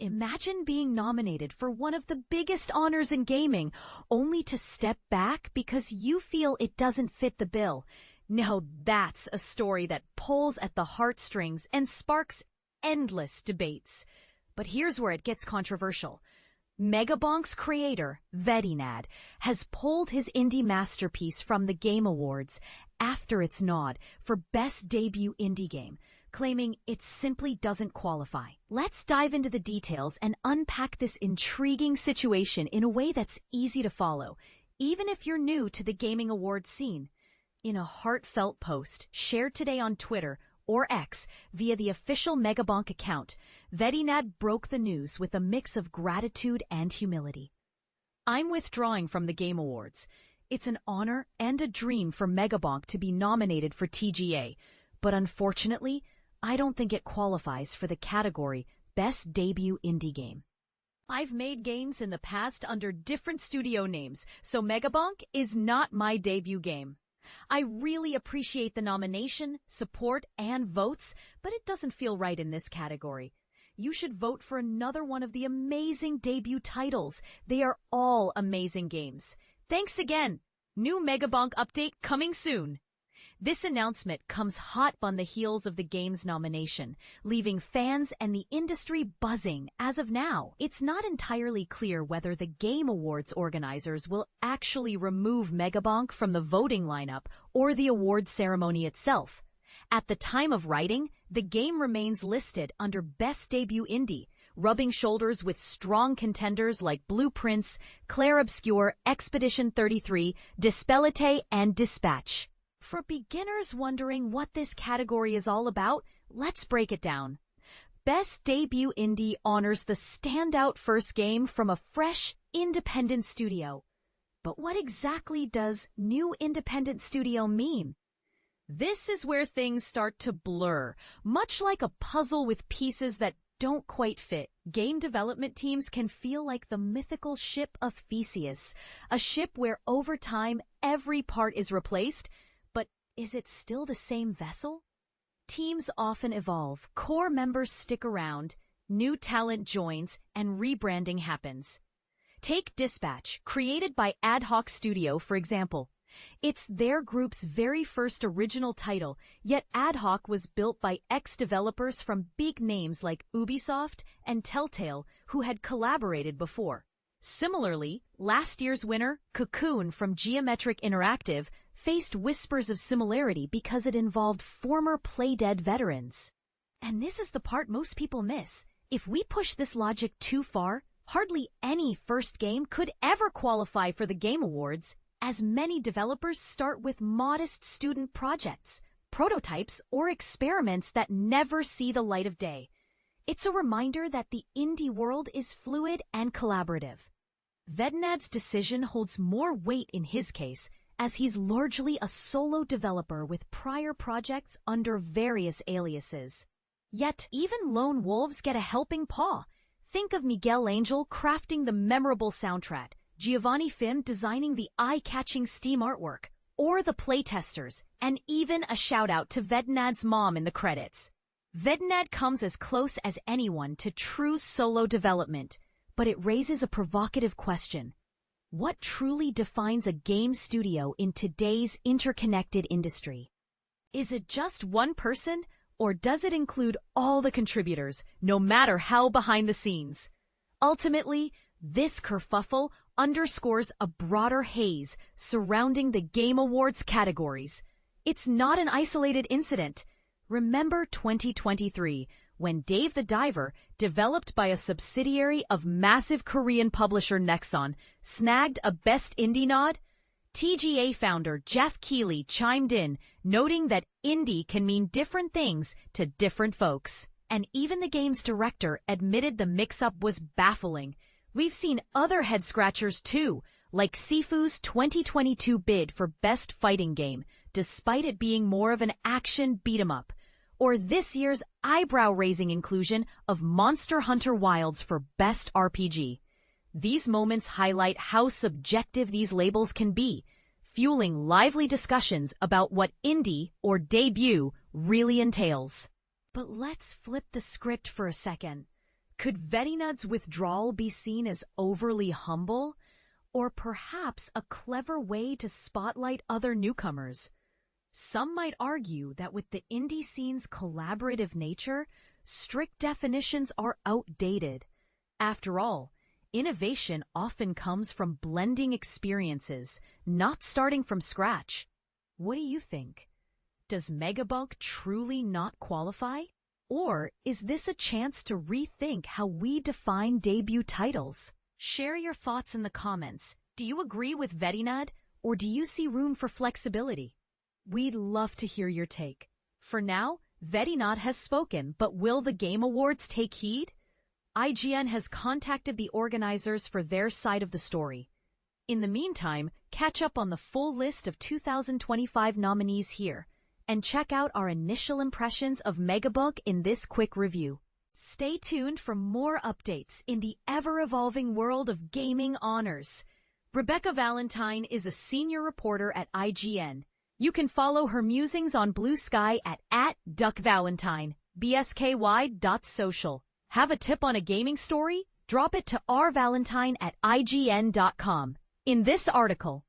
Imagine being nominated for one of the biggest honors in gaming, only to step back because you feel it doesn't fit the bill. Now that's a story that pulls at the heartstrings and sparks endless debates. But here's where it gets controversial. Megabonk's creator, Vedinad, has pulled his indie masterpiece from the Game Awards after its nod for Best Debut Indie Game, claiming it simply doesn't qualify. Let's dive into the details and unpack this intriguing situation in a way that's easy to follow, even if you're new to the gaming awards scene. In a heartfelt post shared today on Twitter or X via the official Megabonk account, Vedinad broke the news with a mix of gratitude and humility. "I'm withdrawing from the Game Awards. It's an honor and a dream for Megabonk to be nominated for TGA, but unfortunately, I don't think it qualifies for the category Best Debut Indie Game. I've made games in the past under different studio names, so Megabonk is not my debut game. I really appreciate the nomination, support, and votes, but it doesn't feel right in this category. You should vote for another one of the amazing debut titles. They are all amazing games. Thanks again. New Megabonk update coming soon." This announcement comes hot on the heels of the game's nomination, leaving fans and the industry buzzing as of now. It's not entirely clear whether the Game Awards organizers will actually remove Megabonk from the voting lineup or the award ceremony itself. At the time of writing, the game remains listed under Best Debut Indie, rubbing shoulders with strong contenders like Blueprints, Clair Obscur, Expedition 33, Dispelite, and Dispatch. For beginners wondering what this category is all about, let's break it down. Best Debut Indie honors the standout first game from a fresh, independent studio. But what exactly does new independent studio mean? This is where things start to blur, much like a puzzle with pieces that don't quite fit. Game development teams can feel like the mythical ship of Theseus, a ship where over time every part is replaced. Is it still the same vessel? Teams often evolve, core members stick around, new talent joins, and rebranding happens. Take Dispatch, created by Ad Hoc Studio, for example. It's their group's very first original title, yet Ad Hoc was built by ex-developers from big names like Ubisoft and Telltale, who had collaborated before. Similarly, last year's winner, Cocoon from Geometric Interactive, faced whispers of similarity because it involved former Playdead veterans. And this is the part most people miss. If we push this logic too far, hardly any first game could ever qualify for the Game Awards, as many developers start with modest student projects, prototypes, or experiments that never see the light of day. It's a reminder that the indie world is fluid and collaborative. Vedinad's decision holds more weight in his case, as he's largely a solo developer with prior projects under various aliases. Yet, even lone wolves get a helping paw. Think of Miguel Angel crafting the memorable soundtrack, Giovanni Fim designing the eye-catching Steam artwork, or the playtesters, and even a shout-out to Vedinad's mom in the credits. Vedinad comes as close as anyone to true solo development, but it raises a provocative question. What truly defines a game studio in today's interconnected industry? Is it just one person, or does it include all the contributors, no matter how behind the scenes? Ultimately, this kerfuffle underscores a broader haze surrounding the Game Awards categories. It's not an isolated incident. Remember 2023, when Dave the Diver, developed by a subsidiary of massive Korean publisher Nexon, snagged a Best Indie nod? TGA founder Jeff Keighley chimed in, noting that indie can mean different things to different folks. And even the game's director admitted the mix-up was baffling. We've seen other head-scratchers too, like Sifu's 2022 bid for Best Fighting Game, despite it being more of an action beat-em-up, or this year's eyebrow-raising inclusion of Monster Hunter Wilds for Best RPG. These moments highlight how subjective these labels can be, fueling lively discussions about what indie or debut really entails. But let's flip the script for a second. Could Vedinad's withdrawal be seen as overly humble, or perhaps a clever way to spotlight other newcomers? Some might argue that with the indie scene's collaborative nature, strict definitions are outdated. After all, innovation often comes from blending experiences, not starting from scratch. What do you think? Does Megabonk truly not qualify? Or is this a chance to rethink how we define debut titles? Share your thoughts in the comments. Do you agree with Vedinad, or do you see room for flexibility? We'd love to hear your take. For now, Vedinad has spoken, but will the Game Awards take heed? IGN has contacted the organizers for their side of the story. In the meantime, catch up on the full list of 2025 nominees here, and check out our initial impressions of Megabonk in this quick review. Stay tuned for more updates in the ever-evolving world of gaming honors. Rebecca Valentine is a senior reporter at IGN. You can follow her musings on Blue Sky at @DuckValentine, bsky.social. Have a tip on a gaming story? Drop it to rvalentine@ign.com. In this article,